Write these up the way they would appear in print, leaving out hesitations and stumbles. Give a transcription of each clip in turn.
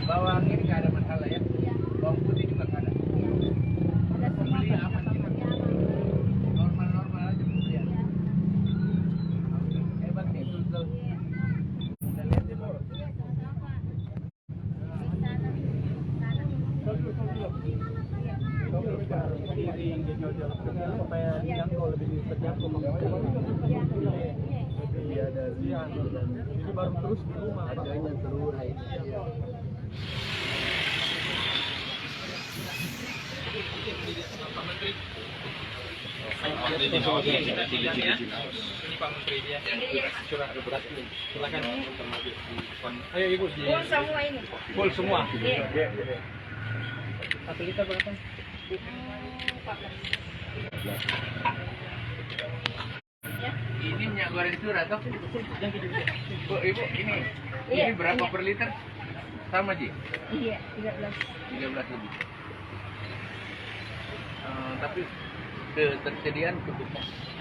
Bawang ini nggak ada masalah ya. Bawang putih juga nggak ada. Beli aman kita. Normal-normal aja ya. Hebat nih Sulsel. Kita lihat deh bro. Supaya dijangkau lebih terjangkau iya dari ini baru terus di rumah harganya turun. Ini Pak Menteri dia. Curah beras ini. Silakan. Ayo Ibu. Full semua ini. Full semua. Iya. 1 liter berapa? 14. Ini minyak goreng curah toh? Bu, Ibu, ini berapa per liter? Sama Ji? Iya, 13 lebih. Tapi ketersediaan cukup.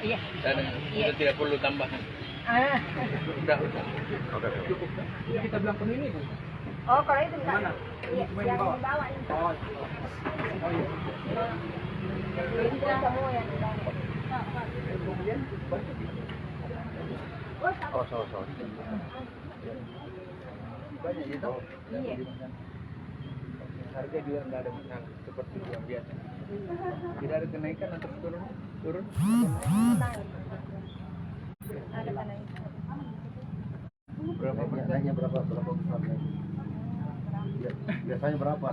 Iya. Dan kita tidak perlu tambahan. Udah. Cukup. Kita bilang penuh ini, Bu. Oh, kalau itu mana? Iya, yang di bawah ini. Oh iya. Ini semua yang di bawah. Kemudian banyak gitu. Iya. Harga juga nggak ada masalah seperti yang biasa. Tidak ada kenaikan atau turun? Ada kenaikan. Berapa persennya berapa besar? Biasanya berapa?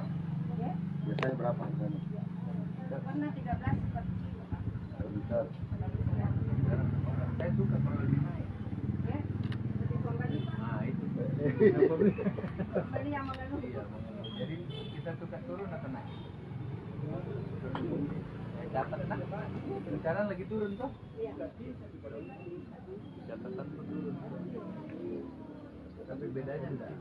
Biasanya berapa harganya? Pernah 13 per kilo. Besar. Saya suka kalau lebih naik. Ya. Nah, itu. Beli yang mengeluh. Iya, jadi kita suka turun atau naik? Dapat nah. Sekarang lagi turun toh? Iya. Catatan turun. Tapi bedanya enggak.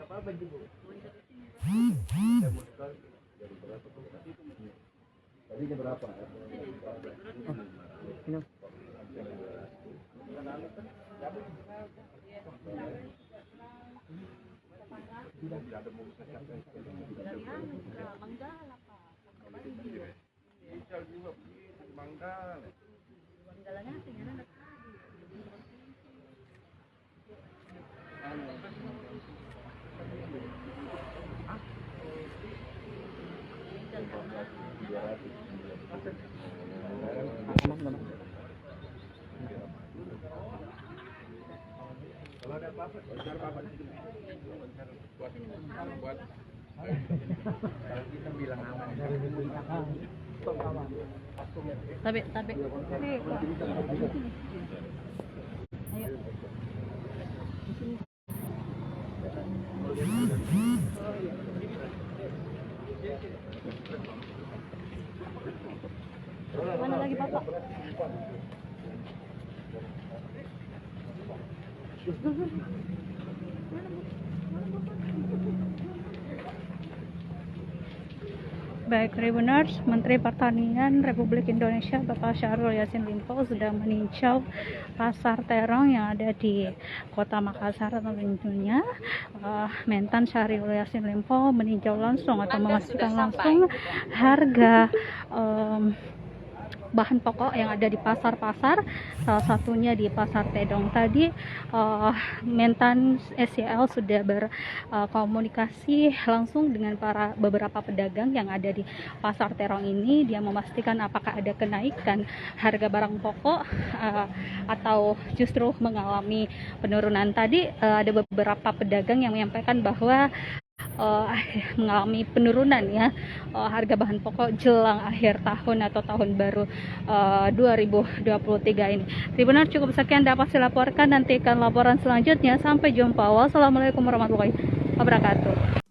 Apa Bu? Tadinya berapa? Kalau ada apa-apa, buat kalau kita bilang aman. Tapi. Mana lagi Bapak? Baik, Tribuners, Menteri Pertanian Republik Indonesia Bapak Syahrul Yassin Limpo sedang meninjau pasar terong yang ada di Kota Makassar. Tentunya Mentan Syahrul Yassin Limpo meninjau langsung atau memastikan langsung harga bahan pokok yang ada di pasar-pasar, salah satunya di Pasar Tedong. Tadi Mentan SYL sudah berkomunikasi langsung dengan beberapa pedagang yang ada di Pasar Terong ini. Dia memastikan apakah ada kenaikan harga barang pokok atau justru mengalami penurunan. Tadi ada beberapa pedagang yang menyampaikan bahwa mengalami penurunan ya harga bahan pokok jelang akhir tahun atau tahun baru 2023 ini. Tribuners, cukup sekian dapat saya laporkan. Nantikan laporan selanjutnya. Sampai jumpa. Wassalamualaikum warahmatullahi wabarakatuh.